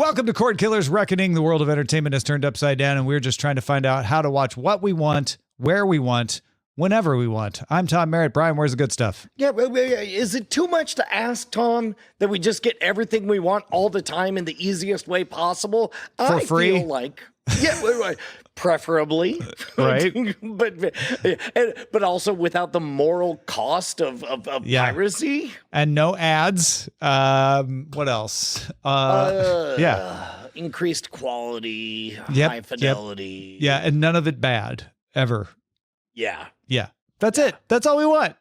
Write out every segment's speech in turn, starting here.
Welcome to Cordkillers Reckoning. The world of entertainment is turned upside down, and we're just trying to find out how to watch what we want, where we want, whenever we want. I'm Tom Merritt. Brian, where's the good stuff? Yeah, is it too much to ask, Tom, that we just get everything we want all the time in the easiest way possible? For free? I feel like, yeah, preferably, right? but also without the moral cost of piracy and no ads. What else? Increased quality, high fidelity. Yeah, and none of it bad ever. Yeah. That's it. That's all we want,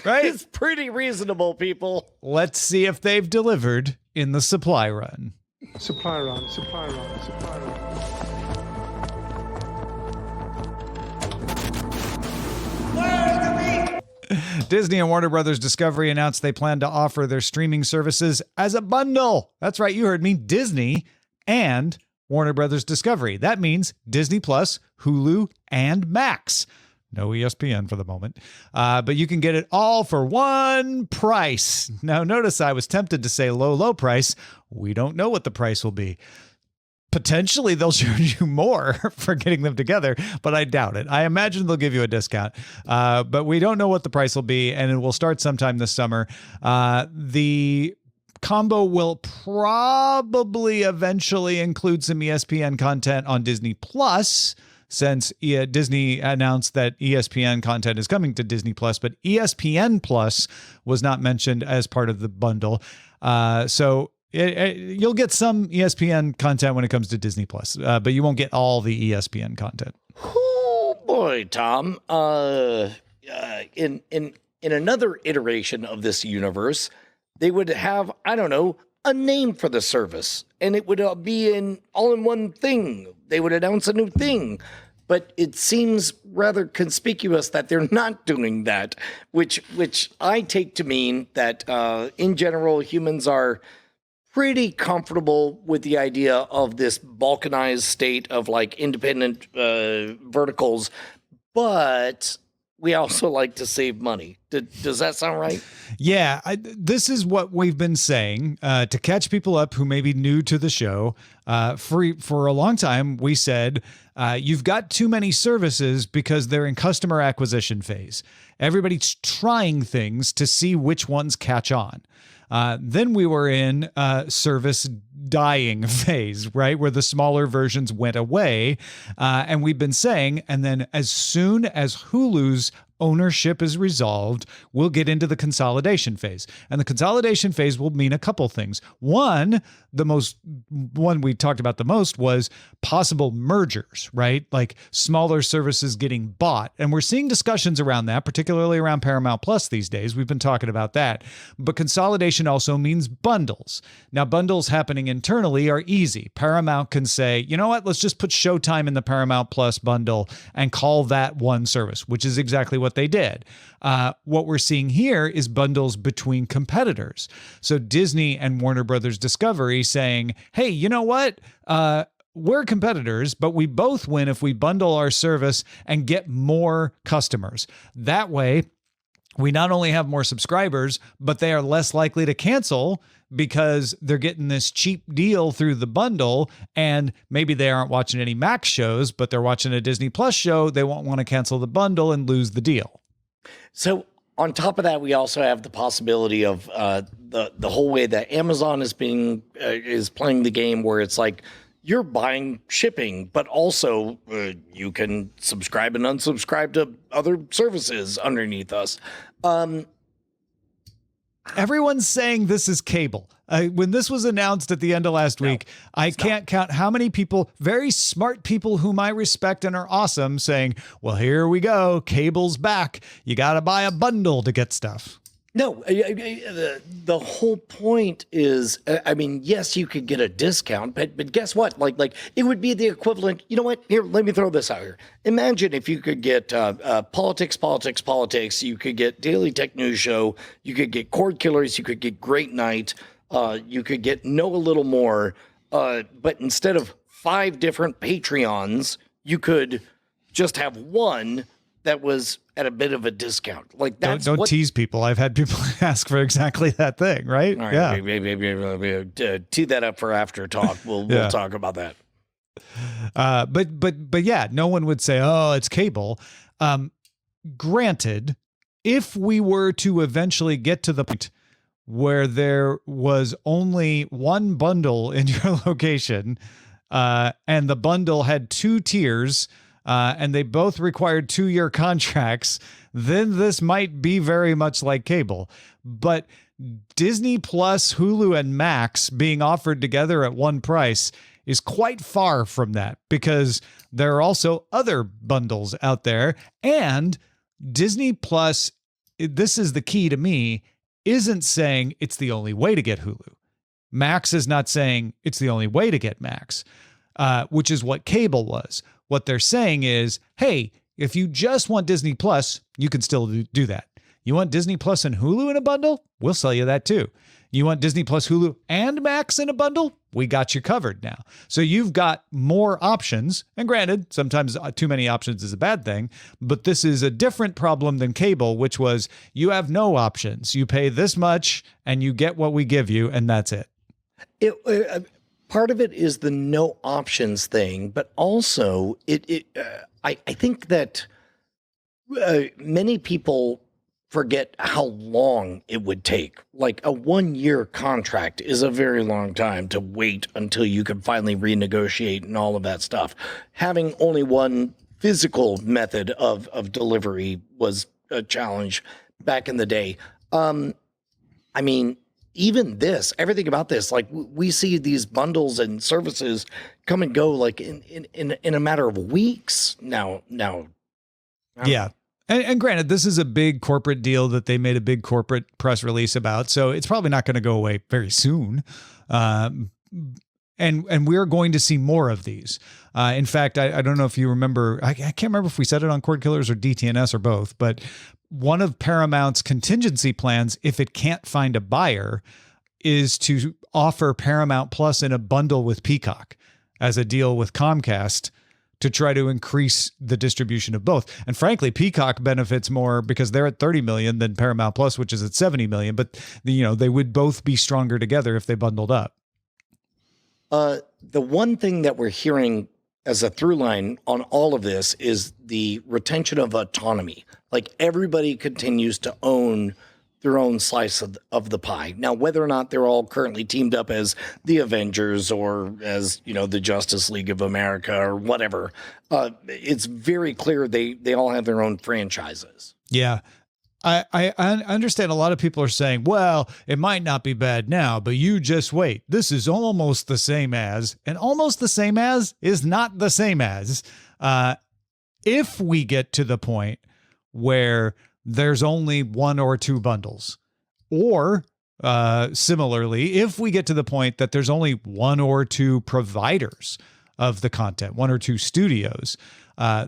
right? It's pretty reasonable, people. Let's see if they've delivered in the supply run. Supply run. Disney and Warner Brothers Discovery announced they plan to offer their streaming services as a bundle. That's right, you heard me. Disney and Warner Brothers Discovery. That means Disney Plus, Hulu, and Max. No ESPN for the moment, but you can get it all for one price. Now, notice I was tempted to say low price. We don't know what the price will be. Potentially, they'll charge you more for getting them together, but I doubt it. I imagine they'll give you a discount, but we don't know what the price will be, and it will start sometime this summer. The combo will probably eventually include some ESPN content on Disney Plus, since Disney announced that ESPN content is coming to Disney Plus, but ESPN Plus was not mentioned as part of the bundle. So you'll get some ESPN content when it comes to Disney Plus, but you won't get all the ESPN content. Oh boy, Tom. In another iteration of this universe, they would have, I don't know, a name for the service, and it would be an all-in-one thing. They would announce a new thing, but it seems rather conspicuous that they're not doing that, which I take to mean that in general, humans are pretty comfortable with the idea of this balkanized state of like independent verticals, but we also like to save money. Does that sound right? Yeah, this is what we've been saying to catch people up who may be new to the show. For a long time, we said you've got too many services because they're in customer acquisition phase. Everybody's trying things to see which ones catch on. Then we were in service dying phase, right? Where the smaller versions went away. And we've been saying, and then as soon as Hulu's ownership is resolved, we'll get into the consolidation phase. And the consolidation phase will mean a couple things. One we talked about the most was possible mergers, right? Like smaller services getting bought. And we're seeing discussions around that, particularly around Paramount Plus these days. We've been talking about that. But consolidation also means bundles. Now, bundles happening internally are easy. Paramount can say, you know what, let's just put Showtime in the Paramount Plus bundle and call that one service, which is exactly what they did. What we're seeing here is bundles between competitors. So Disney and Warner Brothers Discovery saying, hey, you know what? We're competitors, but we both win if we bundle our service and get more customers. That way, we not only have more subscribers, but they are less likely to cancel because they're getting this cheap deal through the bundle, and maybe they aren't watching any Max shows, but they're watching a Disney Plus show. They won't want to cancel the bundle and lose the deal. So on top of that, we also have the possibility of the whole way that Amazon is playing the game, where it's like you're buying shipping, but also you can subscribe and unsubscribe to other services underneath us. Everyone's saying this is cable. When this was announced at the end of last week, I can't count how many people, very smart people whom I respect and are awesome, saying, well, here we go. Cable's back. You got to buy a bundle to get stuff. No, the whole point is, I mean, yes, you could get a discount, but guess what? Like it would be the equivalent. You know what? Here, let me throw this out here. Imagine if you could get politics. You could get Daily Tech News Show. You could get Cordkillers. You could get Great Night. You could get Know a Little More. But instead of 5 different Patreons, you could just have one that was at a bit of a discount. Like that's don't tease people. I've had people ask for exactly that thing, right? All right, yeah. maybe tee that up for after talk. We'll talk about that. But yeah, no one would say, oh, it's cable. Granted, if we were to eventually get to the point where there was only one bundle in your location, and the bundle had 2 tiers, and they both required 2-year contracts, then this might be very much like cable. But Disney Plus, Hulu, and Max being offered together at one price is quite far from that, because there are also other bundles out there. And Disney Plus, this is the key to me, isn't saying it's the only way to get Hulu. Max is not saying it's the only way to get Max, which is what cable was. What they're saying is, hey, if you just want Disney Plus, you can still do that. You want Disney Plus and Hulu in a bundle? We'll sell you that too. You want Disney Plus, Hulu, and Max in a bundle? We got you covered now. So you've got more options. And granted, sometimes too many options is a bad thing, but this is a different problem than cable, which was you have no options. You pay this much and you get what we give you, and that's it. Part of it is the no options thing, but also I think that many people forget how long it would take. Like a 1-year contract is a very long time to wait until you can finally renegotiate and all of that stuff. Having only one physical method of delivery was a challenge back in the day. I mean, even everything about this, like we see these bundles and services come and go like in a matter of weeks now. Yeah. And granted, this is a big corporate deal that they made a big corporate press release about, so it's probably not going to go away very soon. And we're going to see more of these. In fact, I don't know if you remember, I can't remember if we said it on Cordkillers or DTNS or both, but one of Paramount's contingency plans, if it can't find a buyer, is to offer Paramount Plus in a bundle with Peacock as a deal with Comcast to try to increase the distribution of both. And frankly, Peacock benefits more because they're at 30 million than Paramount Plus, which is at 70 million. But they would both be stronger together if they bundled up. The one thing that we're hearing as a through line on all of this is the retention of autonomy. Like everybody continues to own their own slice of the pie. Now, whether or not they're all currently teamed up as the Avengers or as, the Justice League of America or whatever, it's very clear they all have their own franchises. Yeah. I understand a lot of people are saying, well, it might not be bad now, but you just wait. This is almost the same as, and almost the same as is not the same as. If we get to the point where there's only 1 or 2 bundles, or similarly, if we get to the point that there's only 1 or 2 providers of the content, 1 or 2 studios,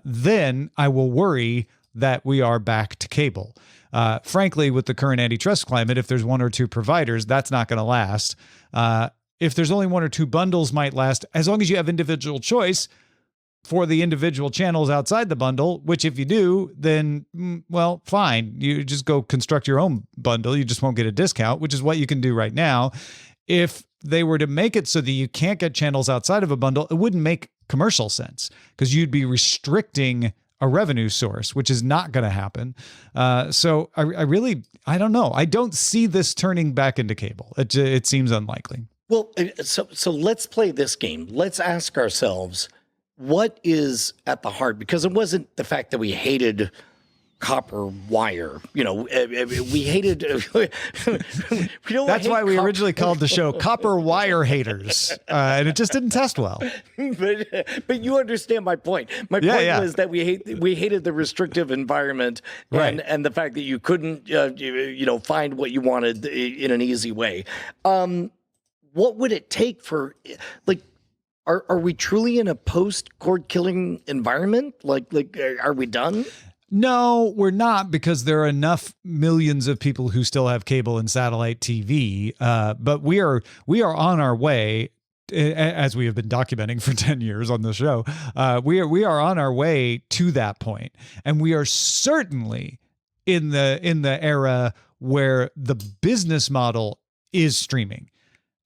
then I will worry that we are back to cable. Frankly, with the current antitrust climate, if there's 1 or 2 providers, that's not going to last. If there's only 1 or 2 bundles, might last, as long as you have individual choice for the individual channels outside the bundle, which if you do, then, well, fine. You just go construct your own bundle. You just won't get a discount, which is what you can do right now. If they were to make it so that you can't get channels outside of a bundle, it wouldn't make commercial sense because you'd be restricting a revenue source, which is not going to happen. So I don't know. I don't see this turning back into cable. It seems unlikely. Well, so let's play this game. Let's ask ourselves, what is at the heart? Because it wasn't the fact that we hated copper wire. We hated. That's why we originally called the show "Copper Wire Haters," and it just didn't test well. But you understand my point. My point was that we hated the restrictive environment and the fact that you couldn't find what you wanted in an easy way. What would it take for Are we truly in a post-cord killing environment? Are we done? No, we're not, because there are enough millions of people who still have cable and satellite TV. But we are on our way as we have been documenting for 10 years on the show, we are on our way to that point, and we are certainly in the era where the business model is streaming.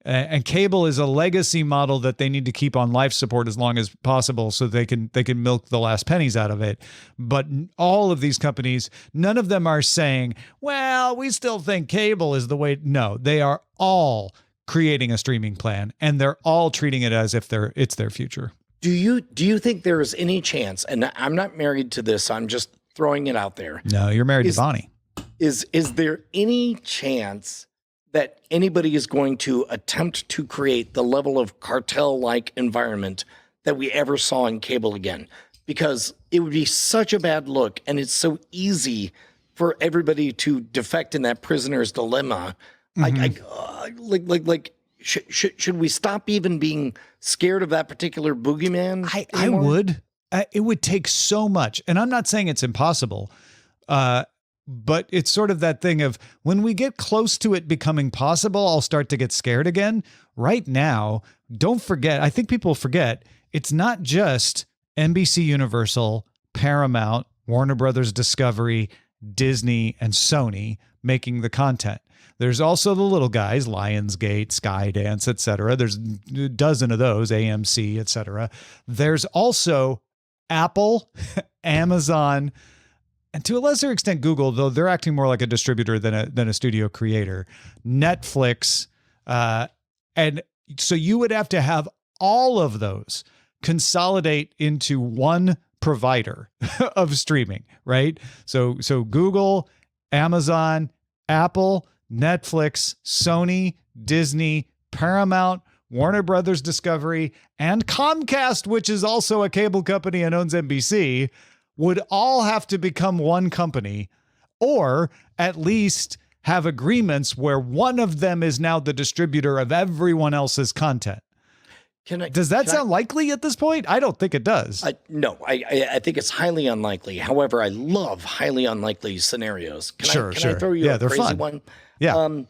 And cable is a legacy model that they need to keep on life support as long as possible so they can milk the last pennies out of it. But all of these companies, none of them are saying, well, we still think cable is the way. No, they are all creating a streaming plan, and they're all treating it as if it's their future. Do you think there is any chance, and I'm not married to this, I'm just throwing it out there. No, you're married to Bonnie. Is there any chance that anybody is going to attempt to create the level of cartel-like environment that we ever saw in cable again? Because it would be such a bad look, and it's so easy for everybody to defect in that prisoner's dilemma. Should we stop even being scared of that particular boogeyman? I would. It would take so much, and I'm not saying it's impossible. But it's sort of that thing of when we get close to it becoming possible, I'll start to get scared again. Right now, don't forget, I think people forget, it's not just NBC Universal, Paramount, Warner Brothers Discovery, Disney, and Sony making the content. There's also the little guys, Lionsgate, Skydance, etc. There's a dozen of those, AMC, etc. There's also Apple, Amazon, and to a lesser extent, Google, though they're acting more like a distributor than a studio creator, Netflix. And so you would have to have all of those consolidate into one provider of streaming, right? So Google, Amazon, Apple, Netflix, Sony, Disney, Paramount, Warner Brothers Discovery, and Comcast, which is also a cable company and owns NBC, would all have to become one company, or at least have agreements where one of them is now the distributor of everyone else's content. Does that sound likely at this point? I don't think it does. No, I think it's highly unlikely. However, I love highly unlikely scenarios. Can I throw you a crazy one? Yeah.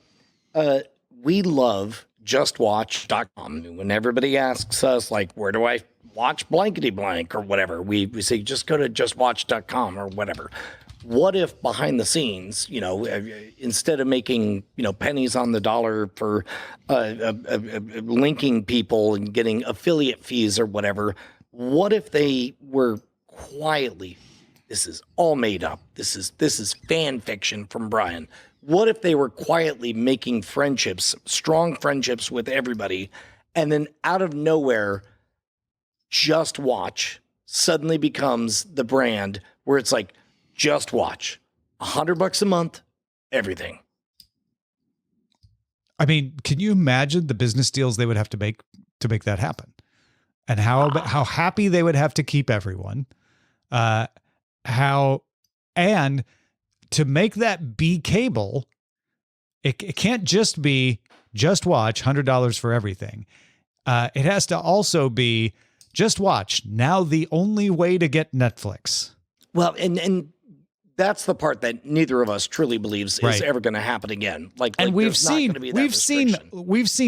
We love justwatch.com. When everybody asks us, like, where do I watch blankety blank or whatever, we say, just go to justwatch.com or whatever. What if behind the scenes, instead of making, pennies on the dollar for linking people and getting affiliate fees or whatever, what if they were quietly, this is all made up, this is fan fiction from Brian, what if they were quietly making friendships, strong friendships with everybody, and then out of nowhere, Just Watch suddenly becomes the brand where it's like, Just Watch, $100 a month, everything. I mean, can you imagine the business deals they would have to make that happen, and how happy they would have to keep everyone, and to make that be cable, it can't just be Just Watch, $100 for everything. It has to also be Just Watch, now the only way to get Netflix. Well, and that's the part that neither of us truly believes is ever going to happen again. And we've seen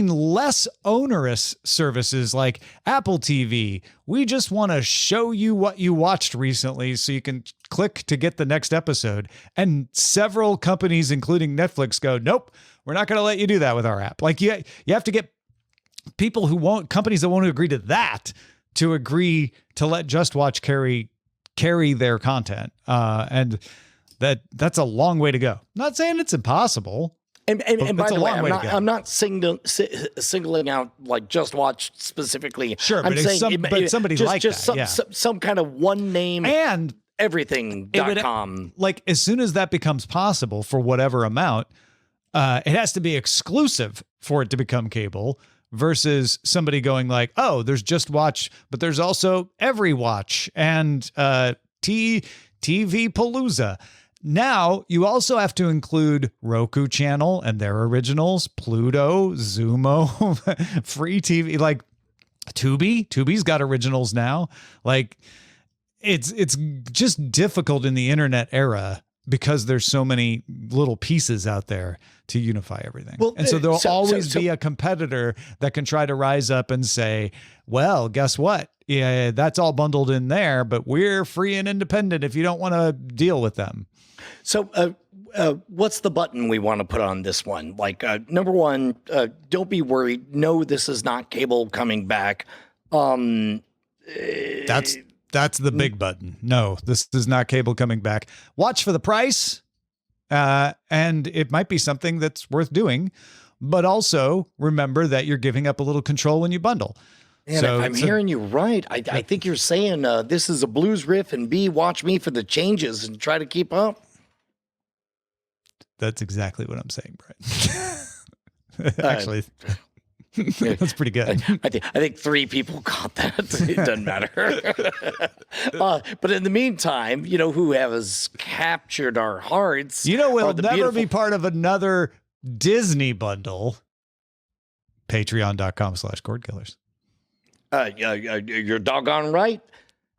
less onerous services like Apple TV. We just want to show you what you watched recently so you can click to get the next episode. And several companies, including Netflix, go, nope, we're not going to let you do that with our app. Like you have to get companies that won't agree to that to agree to let Just Watch carry their content. And that's a long way to go. Not saying it's impossible. And by the way, I'm not singling out like Just Watch specifically. Sure, I'm saying somebody like that. Some kind of one name and everything.com. Like as soon as that becomes possible for whatever amount, it has to be exclusive for it to become cable. Versus somebody going like, oh, there's Just Watch, but there's also Every Watch and TV Palooza. Now you also have to include Roku channel and their originals, Pluto, Zumo, free TV, like Tubi. Tubi's got originals now. Like it's just difficult in the internet era because there's so many little pieces out there to unify everything. Well, and so there'll so- always so- be a competitor that can try to rise up and say, well, guess what? Yeah, that's all bundled in there, but we're free and independent if you don't want to deal with them. So, what's the button we want to put on this one? Like, number one, don't be worried. No, this is not cable coming back. That's the big button. No, this is not cable coming back. Watch for the price, and it might be something that's worth doing. But also remember that you're giving up a little control when you bundle. Man, So if I'm hearing you right, I think you're saying this is a blues riff, and B, watch me for the changes and try to keep up. That's exactly what I'm saying, Brian. Actually, that's pretty good. I think 3 people caught that. It doesn't matter. But in the meantime, who has captured our hearts? We'll never be part of another Disney bundle. Patreon.com/Cordkillers. You're doggone right.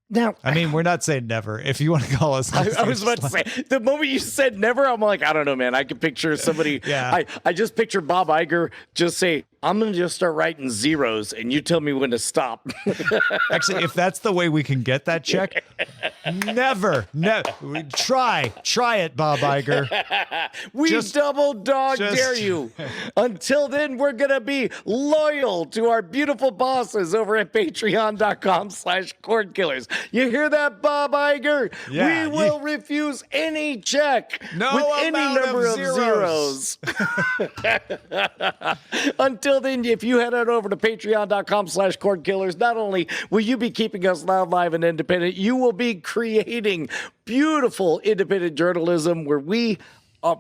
Now, I mean, we're not saying never. If you want to call us, I was about to say, the moment you said never, I'm like, I don't know, man. I could picture somebody. Yeah. I just picture Bob Iger just say, I'm going to just start writing zeros and you tell me when to stop. Actually, if that's the way we can get that check, never. Try it, Bob Iger. We Just- double dog just- dare you. Until then, we're going to be loyal to our beautiful bosses over at patreon.com/Cordkillers. You hear that, Bob Iger? Yeah, We will refuse any check No with any amount of number of zeros. Until then, if you head on over to patreon.com/Cordkillers, not only will you be keeping us loud, live, and independent, you will be creating beautiful independent journalism where we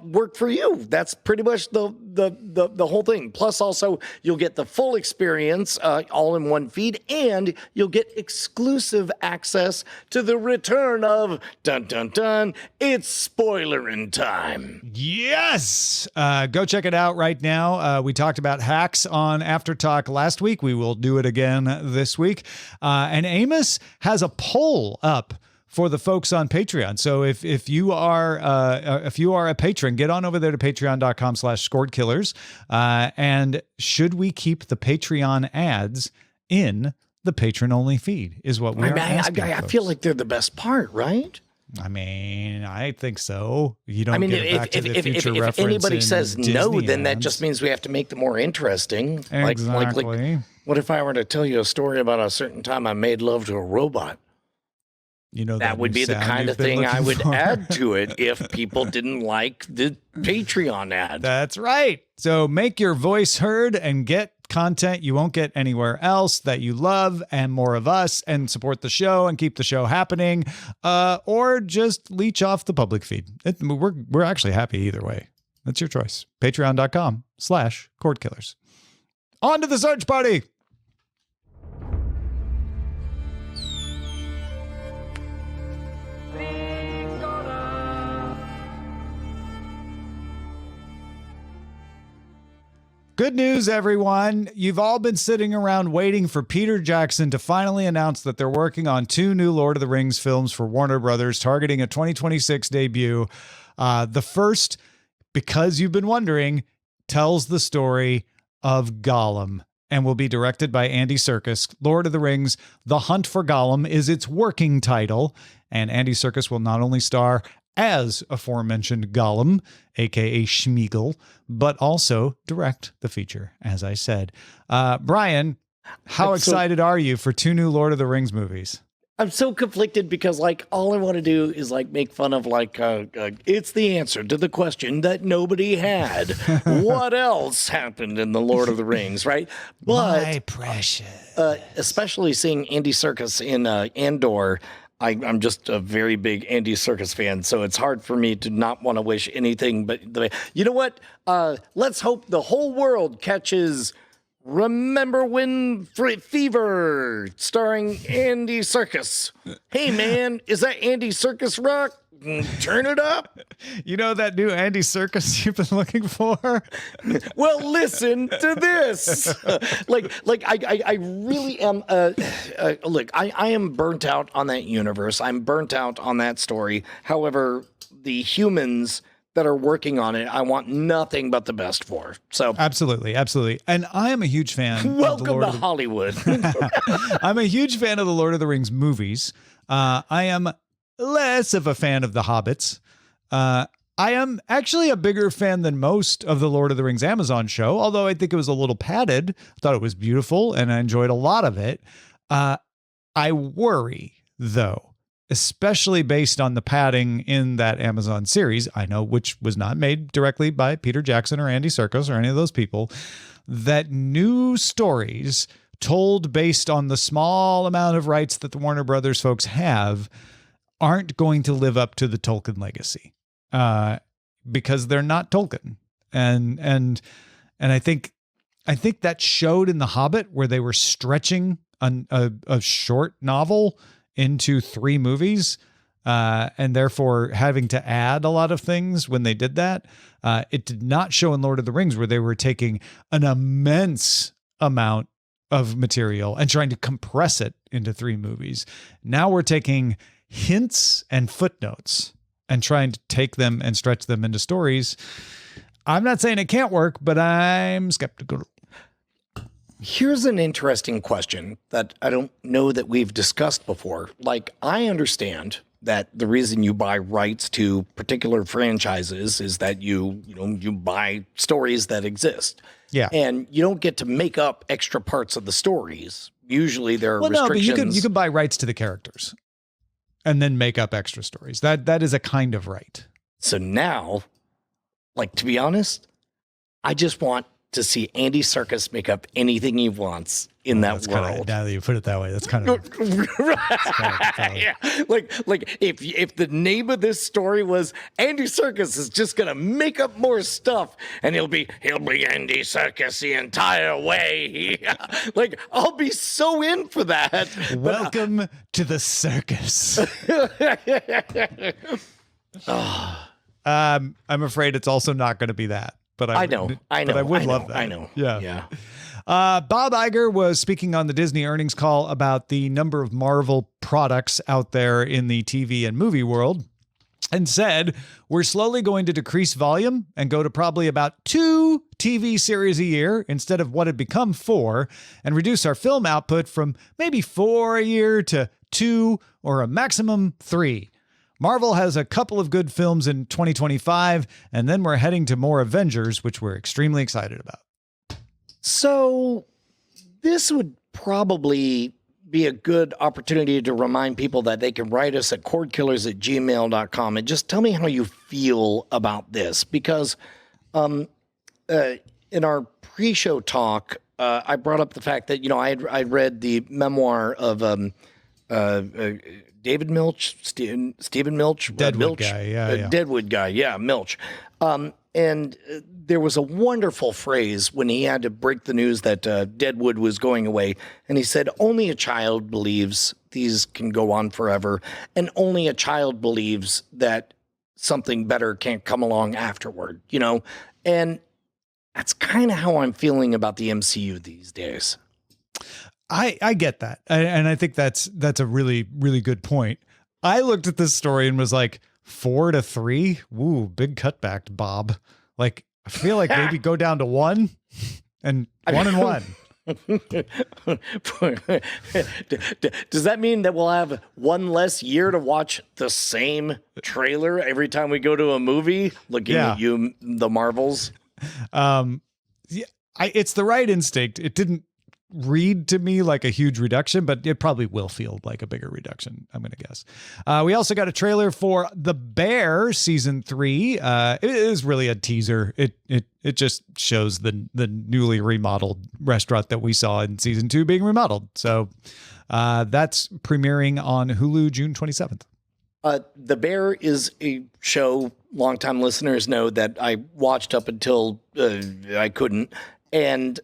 work for you. That's pretty much the whole thing. Plus, also, you'll get the full experience all in one feed, and you'll get exclusive access to the return of dun dun dun. It's spoilerin' time. Yes. Go check it out right now. We talked about hacks on After Talk last week. We will do it again this week. And Amos has a poll up for the folks on Patreon. So if you are a patron, get on over there to patreon.com/Cordkillers. And should we keep the Patreon ads in the patron only feed is what we're asking. I feel like they're the best part, right? I mean, I think so. You don't get if, Back to the if, Future if reference anybody in says no, Disney then that ads. just means we have to make them more interesting. Exactly. Like, what if I were to tell you a story about a certain time I made love to a robot? That would new be the sound kind you've of been thing I looking would for. add to it if people didn't like the Patreon ad. That's right. So make your voice heard and get content you won't get anywhere else that you love, and more of us, and support the show and keep the show happening, or just leech off the public feed. We're actually happy either way. That's your choice. Patreon.com/Cordkillers. On to the search party. Good news, everyone. You've all been sitting around waiting for Peter Jackson to finally announce that they're working on 2 new Lord of the Rings films for Warner Brothers, targeting a 2026 debut. The first, because you've been wondering, tells the story of Gollum and will be directed by Andy Serkis. Lord of the Rings, The Hunt for Gollum is its working title, and Andy Serkis will not only star as aforementioned Gollum, aka Schmeagol, but also direct the feature, as I said. Brian, how excited are you for 2 new Lord of the Rings movies? I'm so conflicted because, all I want to do is, make fun of, it's the answer to the question that nobody had. What else happened in The Lord of the Rings, right? But My precious. especially seeing Andy Serkis in Andor, I'm just a very big Andy Serkis fan, so it's hard for me to not want to wish anything but you know what? Let's hope the whole world catches Remember When Fever, starring Andy Serkis. Hey, man, is that Andy Serkis rock? Turn it up. You know that new Andy Serkis you've been looking for? Well, listen to this. I really am. Look, I am burnt out on that universe. I'm burnt out on that story. However, the humans that are working on it, I want nothing but the best for. So absolutely. And I am a huge fan. Welcome to Hollywood. I'm a huge fan of the Lord of the Rings movies. I am less of a fan of the Hobbits. I am actually a bigger fan than most of the Lord of the Rings Amazon show, although I think it was a little padded. I thought it was beautiful and I enjoyed a lot of it. I worry, though, especially based on the padding in that Amazon series, I know, which was not made directly by Peter Jackson or Andy Serkis or any of those people, that new stories told based on the small amount of rights that the Warner Brothers folks have aren't going to live up to the Tolkien legacy, because they're not Tolkien. And I think that showed in The Hobbit, where they were stretching a short novel into 3 movies, and therefore having to add a lot of things when they did that. It did not show in Lord of the Rings, where they were taking an immense amount of material and trying to compress it into 3 movies. Now we're taking hints and footnotes and trying to take them and stretch them into stories. I'm not saying it can't work, but I'm skeptical. Here's an interesting question that I don't know that we've discussed before. Like, I understand that the reason you buy rights to particular franchises is that you buy stories that exist. Yeah. And you don't get to make up extra parts of the stories. Usually there are restrictions. No, but you can buy rights to the characters and then make up extra stories. That is a kind of right. So now, like, to be honest, I just want to see Andy Serkis make up anything he wants in that world. Now that you put it that way, that's kind of yeah. Like if the name of this story was Andy Serkis is just gonna make up more stuff, and he'll be Andy Serkis the entire way. Like, I'll be so in for that. Welcome to the circus. I'm afraid it's also not going to be that. But I know. But I would love that. I know. Yeah. Bob Iger was speaking on the Disney earnings call about the number of Marvel products out there in the TV and movie world, and said, we're slowly going to decrease volume and go to probably about 2 TV series a year instead of what had become 4, and reduce our film output from maybe 4 a year to 2 or a maximum 3. Marvel has a couple of good films in 2025, and then we're heading to more Avengers, which we're extremely excited about. So this would probably be a good opportunity to remind people that they can write us at cordkillers@gmail.com and just tell me how you feel about this. Because in our pre-show talk, I brought up the fact that, I'd read the memoir of David Milch, Stephen Milch, Deadwood guy, Deadwood guy, Milch. And there was a wonderful phrase when he had to break the news that Deadwood was going away, and he said, "Only a child believes these can go on forever, and only a child believes that something better can't come along afterward." And that's kind of how I'm feeling about the MCU these days. I get that. And I think that's a really, really good point. I looked at this story and was like, 4 to 3? Woo, big cutback, Bob. Like, I feel like maybe go down to 1 and 1 and 1. Does that mean that we'll have 1 less year to watch the same trailer every time we go to a movie looking at you, the Marvels? It's the right instinct. It didn't read to me like a huge reduction, but it probably will feel like a bigger reduction, I'm going to guess. We also got a trailer for The Bear season 3. It is really a teaser. It just shows the newly remodeled restaurant that we saw in season 2 being remodeled. So that's premiering on Hulu June 27th. The Bear is a show longtime listeners know that I watched up until I couldn't, and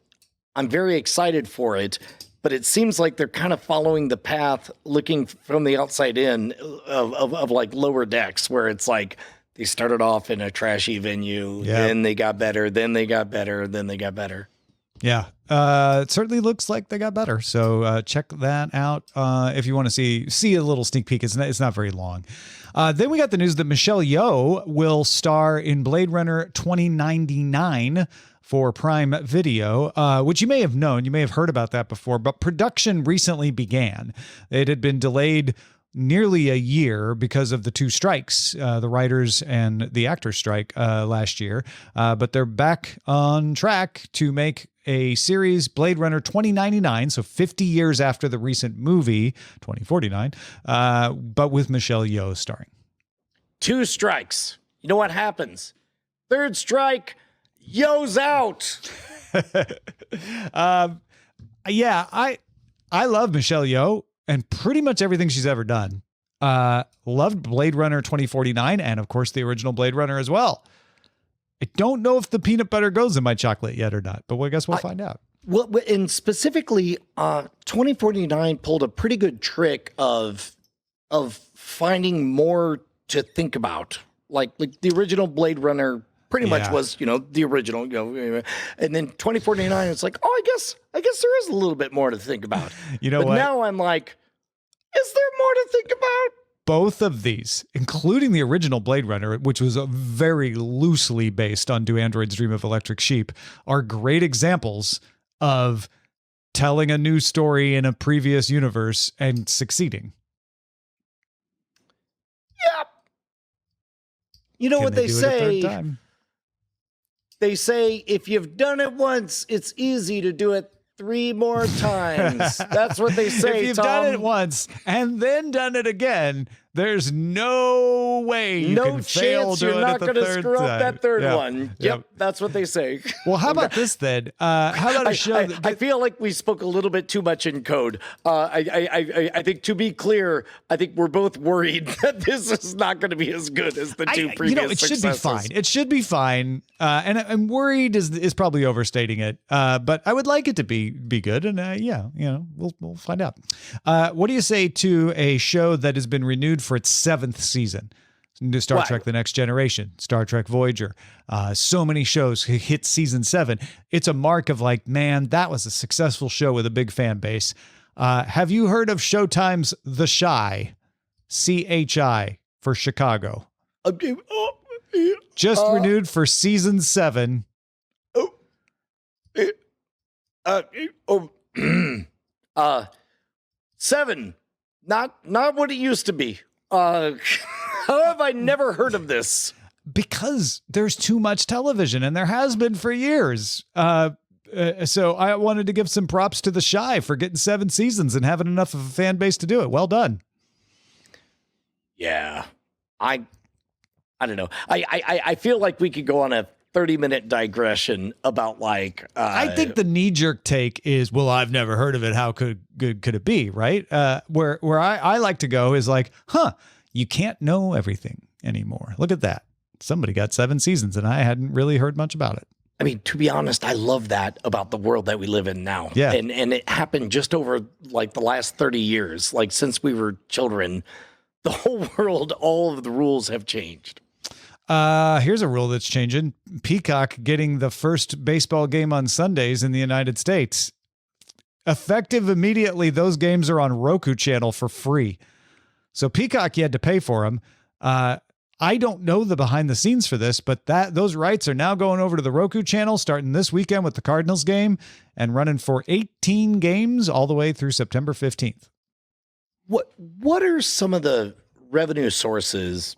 I'm very excited for it. but it seems like they're kind of following the path, looking from the outside in of like Lower Decks, where it's like they started off in a trashy venue, then they got better, then they got better, then they got better. Yeah, it certainly looks like they got better. So check that out if you want to see a little sneak peek. It's not very long. Then we got the news that Michelle Yeoh will star in Blade Runner 2099 for Prime Video, which you may have known. You may have heard about that before, but production recently began. It had been delayed nearly a year because of the two strikes, the writers and the actors strike last year. But they're back on track to make a series, Blade Runner 2099, so 50 years after the recent movie, 2049, but with Michelle Yeoh starring. Two strikes. You know what happens? Third strike, Yeoh's out. Yeah, I love Michelle Yeoh and pretty much everything she's ever done. Loved Blade Runner 2049 and, of course, the original Blade Runner as well. I don't know if the peanut butter goes in my chocolate yet or not, but I guess we'll find out. Well, and specifically, 2049 pulled a pretty good trick of finding more to think about. Like the original Blade Runner pretty much was, the original, and then 2049, it's like, I guess there is a little bit more to think about. But what? Now I'm like, is there more to think about? Both of these, including the original Blade Runner, which was very loosely based on Do Androids Dream of Electric Sheep, are great examples of telling a new story in a previous universe and succeeding. Yeah. You know what they say? They say, if you've done it once, it's easy to do it 3 more times. That's what they say, If you've Tom. done it once and then done it again, there's no way you can fail doing you're not going to screw up that third one. Yep. Yep, that's what they say. Well, how about this then? How about a show that... I feel like we spoke a little bit too much in code. I think, to be clear, I think we're both worried that this is not going to be as good as the two previous successes. Should be fine. It should be fine. And I'm worried is probably overstating it. But I would like it to be good. And we'll find out. What do you say to a show that has been renewed for its 7th season? New Star Trek: The Next Generation, Star Trek Voyager. So many shows hit season 7. It's a mark of like, man, that was a successful show with a big fan base. Have you heard of Showtime's The Chi? CHI for Chicago. Just renewed for season 7. 7. Not what it used to be. How have I never heard of this? Because there's too much television, and there has been for years. So I wanted to give some props to The Chi for getting 7 seasons and having enough of a fan base to do it. Well done. Yeah, I don't know. I feel like we could go on a 30-minute digression about like. I think the knee-jerk take is, well, I've never heard of it. How good could it be, right? Where I like to go is like, you can't know everything anymore. Look at that. Somebody got 7 seasons, and I hadn't really heard much about it. I mean, to be honest, I love that about the world that we live in now. Yeah. And it happened just over like the last 30 years. Like since we were children, the whole world, all of the rules have changed. Here's a rule that's changing. Peacock getting the first baseball game on Sundays in the United States. Effective immediately, those games are on Roku channel for free. So Peacock, you had to pay for them. I don't know the behind the scenes for this, but those rights are now going over to the Roku channel starting this weekend with the Cardinals game and running for 18 games all the way through September 15th. What are some of the revenue sources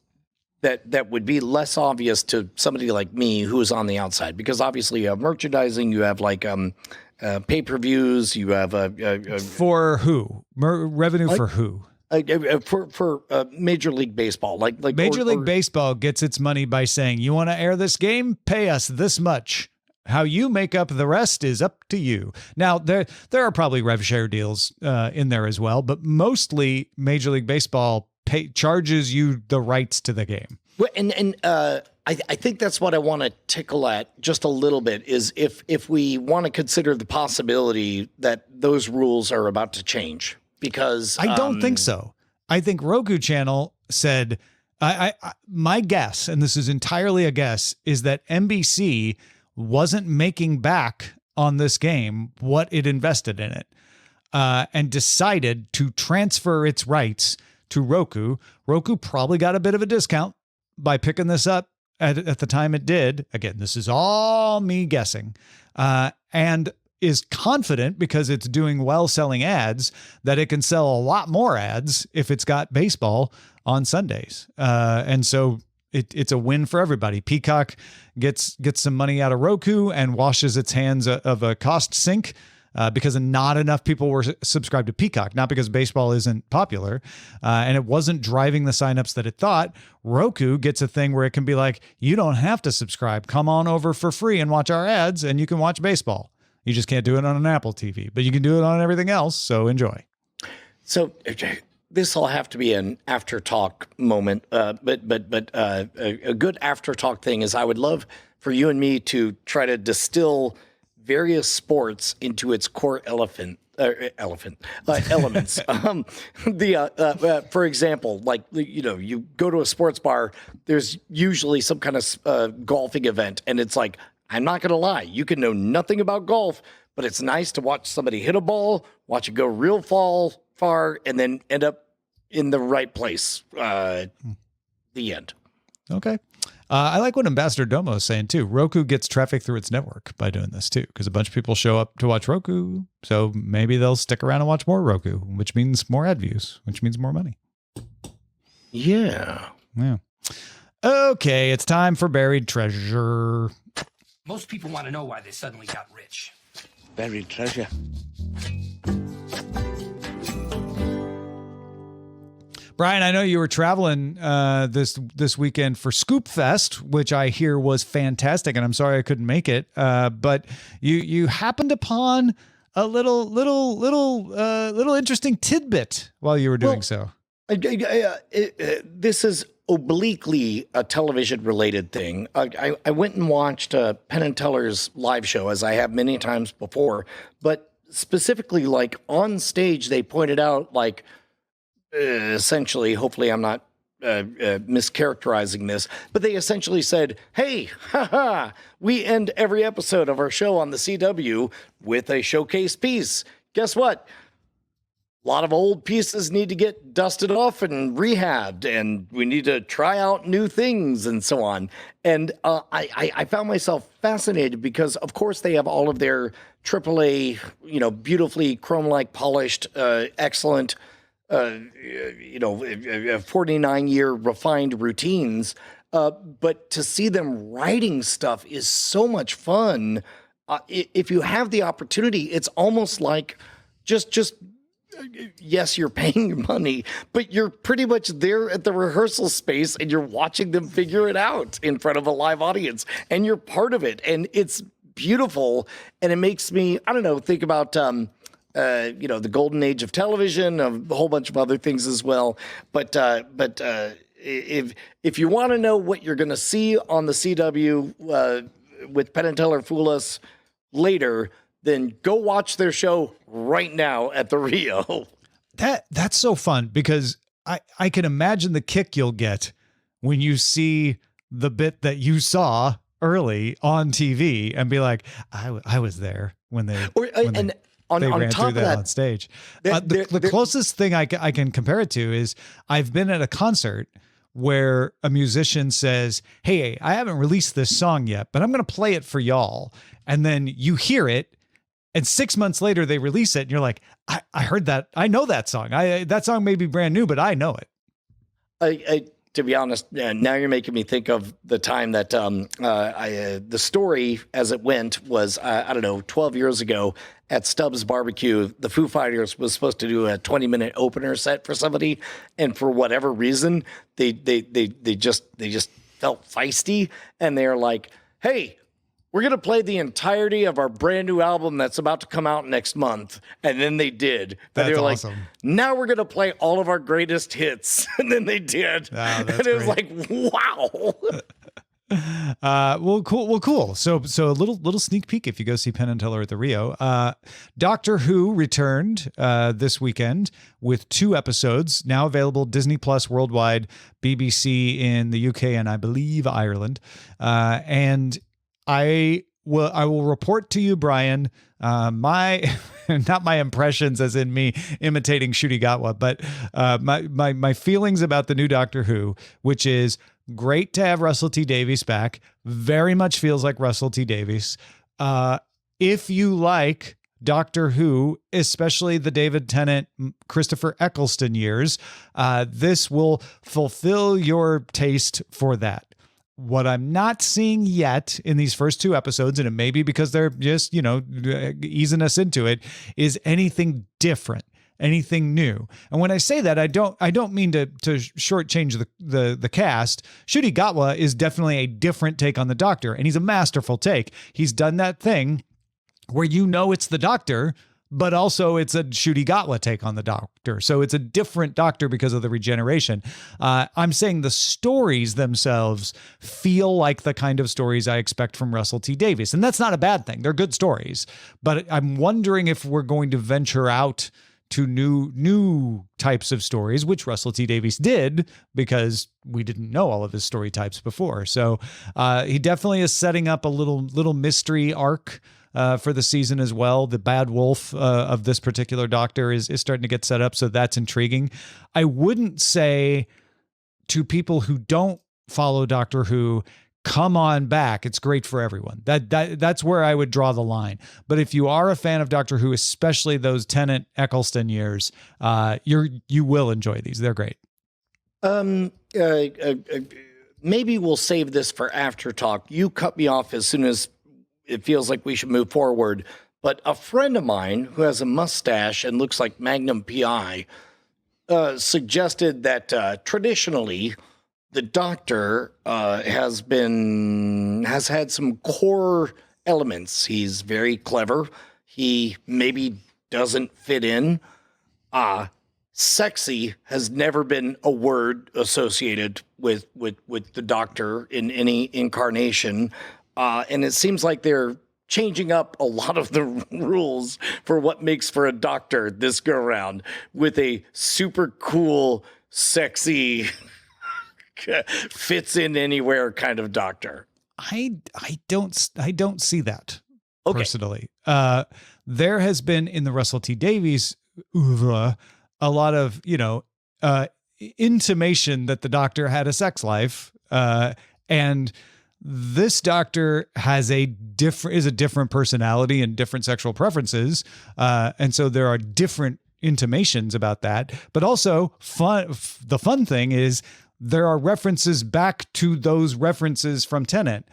that would be less obvious to somebody like me who's on the outside? Because obviously you have merchandising, you have like pay-per-views, you have for who? Revenue for who? For Major League Baseball, like Major League Baseball gets its money by saying, you want to air this game? Pay us this much. How you make up the rest is up to you. Now, there are probably rev share deals in there as well, but mostly Major League Baseball charges you the rights to the game. And I think that's what I want to tickle at just a little bit is if we want to consider the possibility that those rules are about to change, because I don't think so. I think Roku channel said, my guess, and this is entirely a guess, is that NBC wasn't making back on this game what it invested in it, and decided to transfer its rights to Roku. Roku probably got a bit of a discount by picking this up at the time it did. Again, this is all me guessing, and is confident because it's doing well selling ads that it can sell a lot more ads if it's got baseball on Sundays. And so it's a win for everybody. Peacock gets some money out of Roku and washes its hands of a cost sink, because not enough people were subscribed to Peacock, not because baseball isn't popular, and it wasn't driving the signups that it thought. Roku gets a thing where it can be like, you don't have to subscribe. Come on over for free and watch our ads, and you can watch baseball. You just can't do it on an Apple TV, but you can do it on everything else. So enjoy. So this will have to be an after talk moment, but a good after talk thing is I would love for you and me to try to distill various sports into its core elements. For example, like, you go to a sports bar, there's usually some kind of golfing event, and it's like, I'm not going to lie, you can know nothing about golf, but it's nice to watch somebody hit a ball, watch it go real far, and then end up in the right place. The end. Okay. I like what Ambassador Domo is saying too. Roku gets traffic through its network by doing this too, because a bunch of people show up to watch Roku. So maybe they'll stick around and watch more Roku, which means more ad views, which means more money. Yeah. Okay. It's time for Buried Treasure. Most people want to know why they suddenly got rich. Buried treasure. Brian, I know you were traveling this weekend for Scoop Fest, which I hear was fantastic, and I'm sorry I couldn't make it. But you happened upon a little interesting tidbit while you were doing so. This is obliquely a television related thing. I went and watched Penn and Teller's live show, as I have many times before, but specifically, like, on stage, they pointed out, like, essentially, hopefully I'm not mischaracterizing this, but they essentially said, hey, we end every episode of our show on the CW with a showcase piece. Guess what? A lot of old pieces need to get dusted off and rehabbed, and we need to try out new things and so on. And I found myself fascinated because, of course, they have all of their AAA, beautifully chrome-like polished, excellent, 49-year refined routines. But to see them writing stuff is so much fun. If you have the opportunity, it's almost like just yes, you're paying money, but you're pretty much there at the rehearsal space and you're watching them figure it out in front of a live audience, and you're part of it. And it's beautiful. And it makes me, I don't know, think about, the golden age of television, a whole bunch of other things as well. But if you want to know what you're going to see on the CW with Penn and Teller Fool Us later, then go watch their show right now at the Rio. That's so fun, because I can imagine the kick you'll get when you see the bit that you saw early on TV and be like, I was there when they ran through that on stage. The closest thing I can compare it to is I've been at a concert where a musician says, hey, I haven't released this song yet, but I'm going to play it for y'all. And then you hear it, and 6 months later they release it, and you're like, I heard that. I know that song. That song may be brand new, but I know it. To be honest, now you're making me think of the time that the story as it went was, 12 years ago at Stubbs Barbecue, the Foo Fighters was supposed to do a 20-minute opener set for somebody, and for whatever reason, they just felt feisty, and they're like, hey, we're going to play the entirety of our brand new album that's about to come out next month. And then they did. That's and they were awesome. like, now we're going to play all of our greatest hits. And then they did. Oh, and it was like, wow. Cool. So a little sneak peek if you go see Penn and Teller at the Rio. Doctor Who returned this weekend with 2 episodes, now available Disney Plus worldwide, BBC in the UK, and I believe Ireland. And I will report to you, Brian, my not my impressions as in me imitating Ncuti Gatwa, but my feelings about the new Doctor Who, which is great to have Russell T Davies back. Very much feels like Russell T Davies. If you like Doctor Who, especially the David Tennant, Christopher Eccleston years, this will fulfill your taste for that. What I'm not seeing yet in these first 2 episodes, and it may be because they're just, easing us into it, is anything different, anything new. And when I say that, I don't mean to shortchange the cast. Ncuti Gatwa is definitely a different take on the Doctor, and he's a masterful take. He's done that thing where it's the Doctor, but also it's a Ncuti Gatwa take on the Doctor. So it's a different Doctor because of the regeneration. I'm saying the stories themselves feel like the kind of stories I expect from Russell T Davies. And that's not a bad thing. They're good stories. But I'm wondering if we're going to venture out to new types of stories, which Russell T Davies did because we didn't know all of his story types before. So he definitely is setting up a little mystery arc for the season as well. The bad wolf of this particular Doctor is starting to get set up, so that's intriguing. I wouldn't say to people who don't follow Doctor Who, come on back. It's great for everyone. That's where I would draw the line. But if you are a fan of Doctor Who, especially those Tennant Eccleston years, you will enjoy these. They're great. Maybe we'll save this for after talk. You cut me off as soon as it feels like we should move forward. But a friend of mine who has a mustache and looks like Magnum PI suggested that traditionally the Doctor has had some core elements. He's very clever. He maybe doesn't fit in. Sexy has never been a word associated with the Doctor in any incarnation. And it seems like they're changing up a lot of the rules for what makes for a Doctor this go around with a super cool, sexy, fits in anywhere kind of Doctor. I don't see that personally. There has been in the Russell T Davies oeuvre a lot of intimation that the Doctor had a sex life, and this Doctor is a different personality and different sexual preferences. And so there are different intimations about that, but also the fun thing is there are references back to those references from Tennant.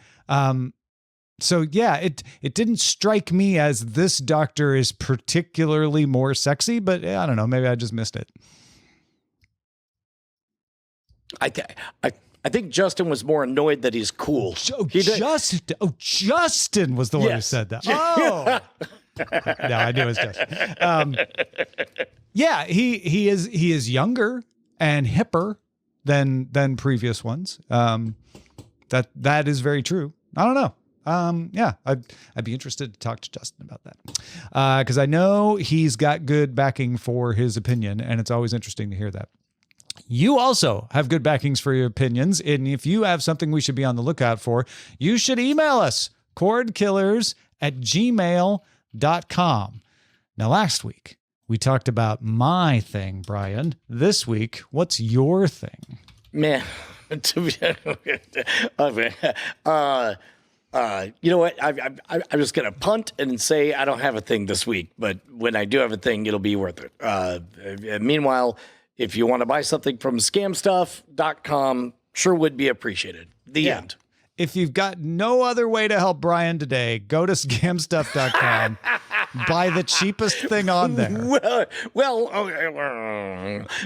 So yeah, it didn't strike me as this Doctor is particularly more sexy, but I don't know, maybe I just missed it. I think Justin was more annoyed that he's cool. Justin was the one who said that. Oh, no, I knew it was Justin. Yeah, he is younger and hipper than previous ones. That is very true. I don't know. Yeah, I'd be interested to talk to Justin about that. Because I know he's got good backing for his opinion, and it's always interesting to hear that. You also have good backings for your opinions, and if you have something we should be on the lookout for, you should email us, cordkillers@gmail.com. Now, last week, we talked about my thing, Brian. This week, what's your thing? Man, you know what? I'm just going to punt and say I don't have a thing this week, but when I do have a thing, it'll be worth it. Meanwhile, if you want to buy something from scamstuff.com, sure would be appreciated. The end. If you've got no other way to help Brian today, go to scamstuff.com. Buy the cheapest thing on there.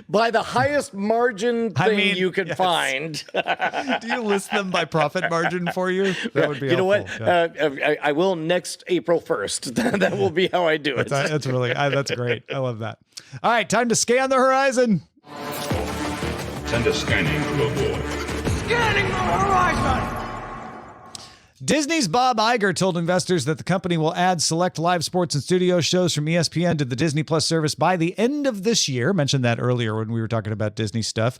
Buy the highest margin thing you can find. Do you list them by profit margin for you? That would be You know helpful. what? Yeah. I will next April 1st. That will be how I do it. That's really, that's great. I love that. All right, time to scan the horizon. Send a scanning to avoid. Scanning the horizon! Disney's Bob Iger told investors that the company will add select live sports and studio shows from ESPN to the Disney Plus service by the end of this year. Mentioned that earlier when we were talking about Disney stuff.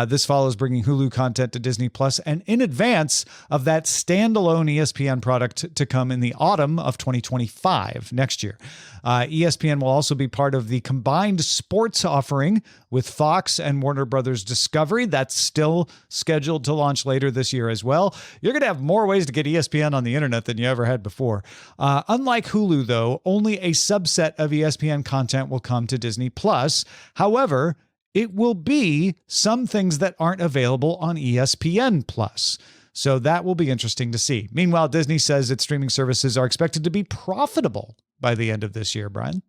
This follows bringing Hulu content to Disney Plus and in advance of that standalone ESPN product to come in the autumn of 2025, next year. ESPN will also be part of the combined sports offering with Fox and Warner Brothers Discovery. That's still scheduled to launch later this year as well. You're going to have more ways to get ESPN on the internet than you ever had before. Unlike Hulu, though, only a subset of ESPN content will come to Disney Plus. However, it will be some things that aren't available on ESPN Plus. So that will be interesting to see. Meanwhile, Disney says its streaming services are expected to be profitable by the end of this year, Brian.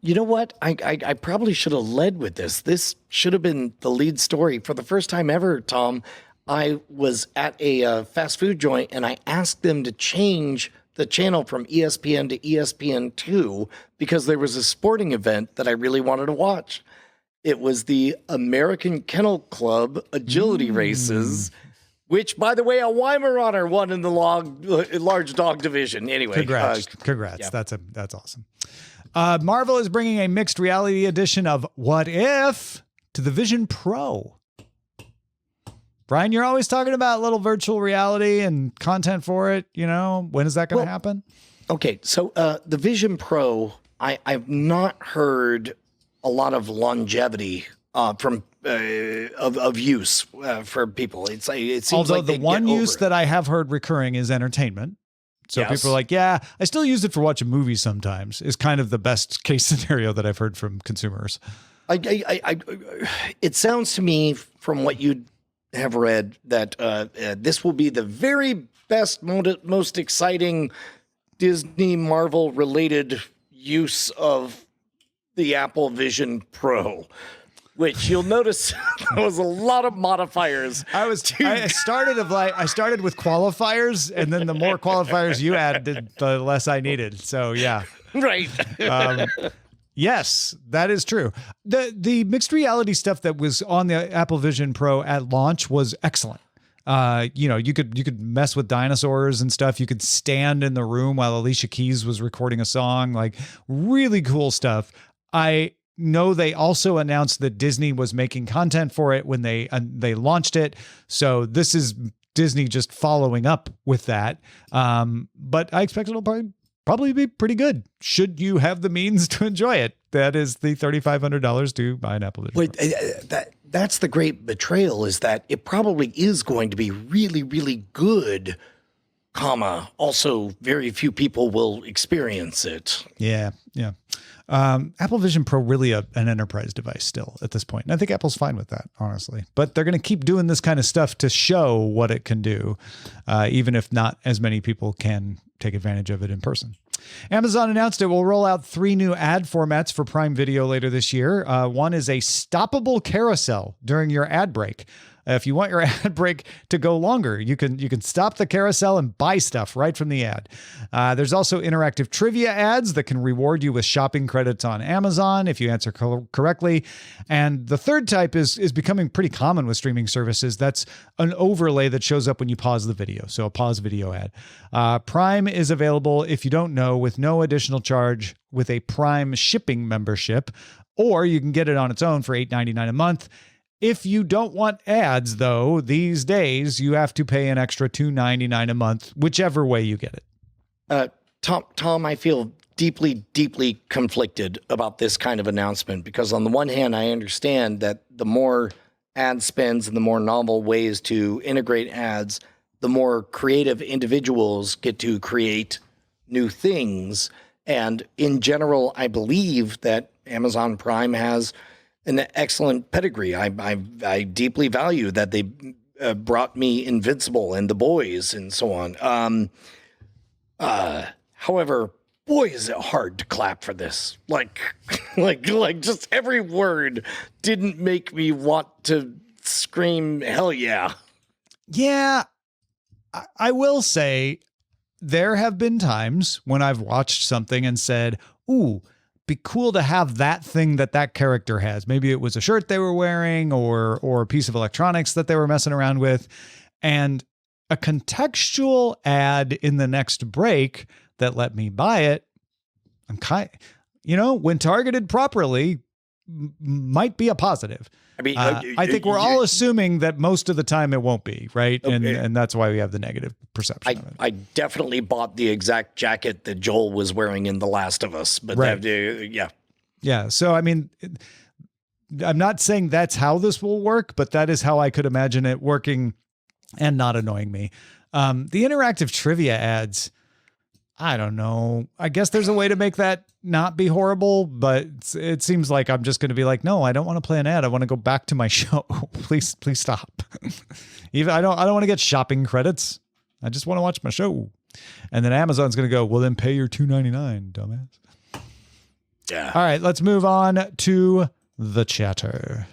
You know what? I probably should have led with this. This should have been the lead story. For the first time ever, Tom, I was at a fast food joint and I asked them to change the channel from ESPN to ESPN2 because there was a sporting event that I really wanted to watch. It was the American Kennel Club agility races, which, by the way, a Weimaraner won in the large dog division. Anyway, congrats. Yeah. That's awesome. Marvel is bringing a mixed reality edition of What If to the Vision Pro. Brian, you're always talking about little virtual reality and content for it. You know, when is that going to happen? Okay, so the Vision Pro, I've not heard a lot of longevity from of use for people. It seems although like the one use that I have heard recurring is entertainment. So yes. People are like, yeah, I still use it for watching movies sometimes, is kind of the best case scenario that I've heard from consumers. It sounds to me from what you have read that this will be the very best, most exciting Disney Marvel related use of the Apple Vision Pro, which you'll notice there was a lot of modifiers. I started with qualifiers, and then the more qualifiers you added, the less I needed. So yeah, right. Yes, that is true. The mixed reality stuff that was on the Apple Vision Pro at launch was excellent. You could mess with dinosaurs and stuff. You could stand in the room while Alicia Keys was recording a song, like really cool stuff. I know they also announced that Disney was making content for it when they launched it. So this is Disney just following up with that. But I expect it'll probably be pretty good. Should you have the means to enjoy it? That is the $3,500 to buy an Apple Vision Pro. That's the great betrayal, is that it probably is going to be really, really good, also very few people will experience it. Yeah. Apple Vision Pro really an enterprise device still at this point. And I think Apple's fine with that, honestly. But they're going to keep doing this kind of stuff to show what it can do, even if not as many people can take advantage of it in person. Amazon announced it will roll out 3 new ad formats for Prime Video later this year. One is a stoppable carousel during your ad break. If you want your ad break to go longer, you can stop the carousel and buy stuff right from the ad. There's also interactive trivia ads that can reward you with shopping credits on Amazon if you answer correctly. And the third type is becoming pretty common with streaming services. That's an overlay that shows up when you pause the video. So a pause video ad. Prime is available, if you don't know, with no additional charge with a Prime shipping membership, or you can get it on its own for $8.99 a month. If you don't want ads, though, these days, you have to pay an extra $2.99 a month, whichever way you get it. Tom, I feel deeply, deeply conflicted about this kind of announcement, because on the one hand, I understand that the more ad spends and the more novel ways to integrate ads, the more creative individuals get to create new things. And in general, I believe that Amazon Prime has an excellent pedigree. I deeply value that they brought me Invincible and The Boys and so on. However, boy, is it hard to clap for this. Like just every word didn't make me want to scream, hell yeah. Yeah, I will say there have been times when I've watched something and said, ooh, be cool to have that thing that character has. Maybe it was a shirt they were wearing or a piece of electronics that they were messing around with. And a contextual ad in the next break that let me buy it, when targeted properly, might be a positive. I mean, I think we're all assuming that most of the time it won't be, right? Okay. And that's why we have the negative perception of it. I definitely bought the exact jacket that Joel was wearing in The Last of Us, but Right. yeah. Yeah. So, I mean, I'm not saying that's how this will work, but that is how I could imagine it working and not annoying me. The interactive trivia ads, I don't know. I guess there's a way to make that not be horrible, but it seems like I'm just going to be like, no, I don't want to play an ad. I want to go back to my show. Please stop. Even I don't want to get shopping credits. I just want to watch my show. And then Amazon's going to go, well, then pay your $2.99, dumbass. Yeah. All right, let's move on to the chatter.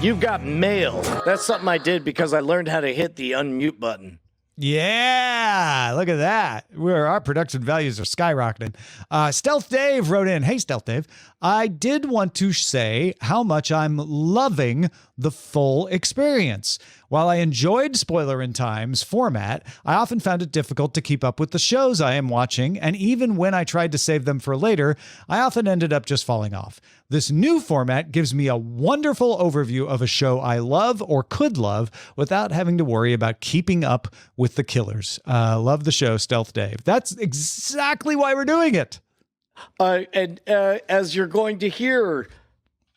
You've got mail. That's something I did because I learned how to hit the unmute button. Yeah, look at that. Our production values are skyrocketing. Stealth Dave wrote in, hey, Stealth Dave, I did want to say how much I'm loving the full experience. While I enjoyed Spoiler in Time's format, I often found it difficult to keep up with the shows I am watching, and even when I tried to save them for later, I often ended up just falling off. This new format gives me a wonderful overview of a show I love or could love without having to worry about keeping up with the killers. Love the show, Stealth Dave. That's exactly why we're doing it. And as you're going to hear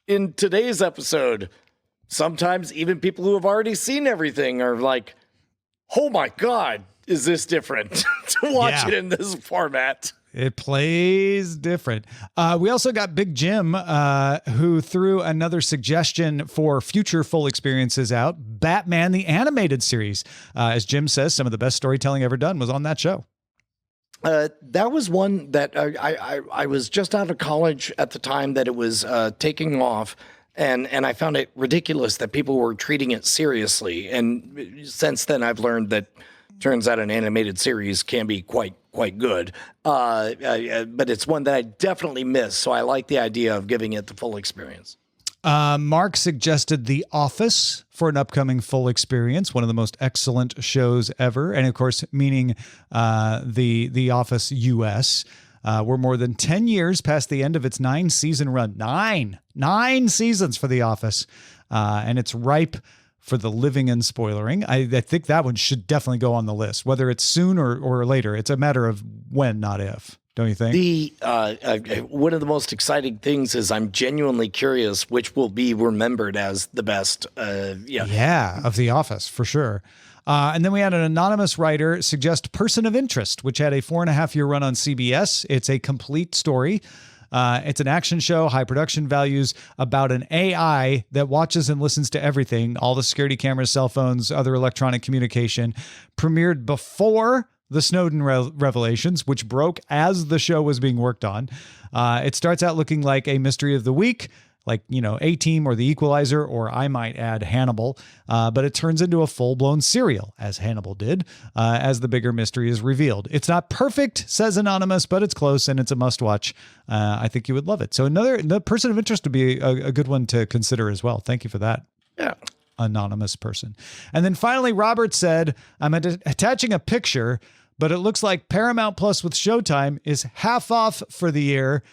in today's episode, sometimes even people who have already seen everything are like, oh my God, is this different to watch it in this format? It plays different. We also got Big Jim, who threw another suggestion for future full experiences out, Batman the Animated Series. As Jim says, some of the best storytelling ever done was on that show. That was one that I was just out of college at the time that it was taking off. And I found it ridiculous that people were treating it seriously. And since then, I've learned that turns out an animated series can be quite good. But it's one that I definitely miss. So I like the idea of giving it the full experience. Mark suggested The Office for an upcoming full experience, one of the most excellent shows ever. And of course, meaning the Office US. We're more than 10 years past the end of its 9-season run. Nine seasons for The Office. And it's ripe for the living and spoilering. I think that one should definitely go on the list, whether it's soon or later. It's a matter of when, not if. Don't you think? One of the most exciting things is I'm genuinely curious which will be remembered as the best. Of The Office, for sure. And then we had an anonymous writer suggest Person of Interest, which had a 4.5-year run on CBS. It's a complete story. It's an action show, high production values, about an AI that watches and listens to everything, all the security cameras, cell phones, other electronic communication. Premiered before the Snowden revelations, which broke as the show was being worked on. It starts out looking like a mystery of the week, like, A-Team or The Equalizer, or I might add Hannibal. But it turns into a full-blown serial, as Hannibal did, as the bigger mystery is revealed. It's not perfect, says Anonymous, but it's close and it's a must-watch. I think you would love it. So the Person of Interest would be a good one to consider as well. Thank you for that. Yeah. Anonymous person. And then finally, Robert said, I'm attaching a picture, but it looks like Paramount Plus with Showtime is half off for the year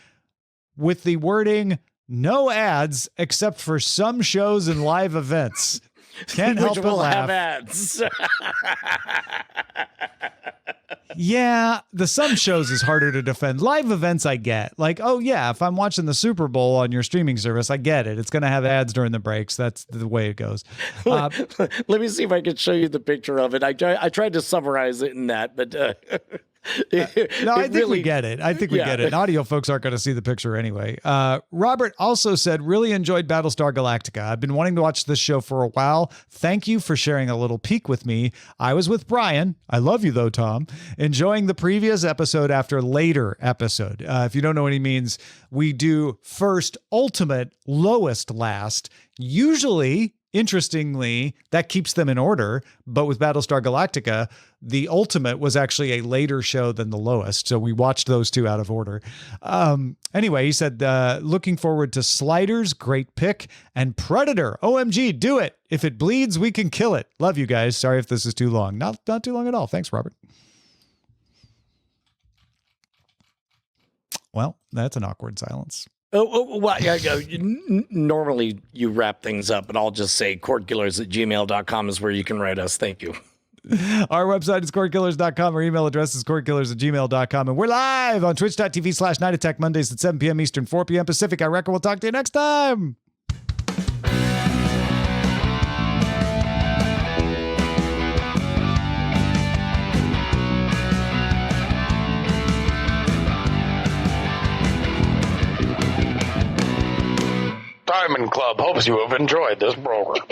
with the wording, no ads except for some shows and live events. Can't help but laugh. Have ads. Yeah, the some shows is harder to defend. Live events I get. Like, oh yeah, if I'm watching the Super Bowl on your streaming service, I get it. It's going to have ads during the breaks. That's the way it goes. Let me see if I can show you the picture of it. I tried to summarize it in that, but no, I think we get it. I think we get it. Audio folks aren't going to see the picture anyway. Robert also said, really enjoyed Battlestar Galactica. I've been wanting to watch this show for a while. Thank you for sharing a little peek with me. I was with Brian. I love you though, Tom. Enjoying the previous episode after later episode. If you don't know what he means, we do first, ultimate, lowest, last. Usually interestingly, that keeps them in order. But with Battlestar Galactica, the Ultimate was actually a later show than the Lowest. So we watched those two out of order. Anyway, he said, looking forward to Sliders, great pick, and Predator. OMG, do it. If it bleeds, we can kill it. Love you guys. Sorry if this is too long. Not too long at all. Thanks, Robert. Well, that's an awkward silence. Well, normally you wrap things up, but I'll just say cordkillers@gmail.com is where you can write us. Thank you. Our website is cordkillers.com. Our email address is cordkillers@gmail.com. And we're live on twitch.tv/Night Attack Mondays at 7 p.m. Eastern, 4 p.m. Pacific. I reckon we'll talk to you next time. Diamond Club hopes you have enjoyed this program.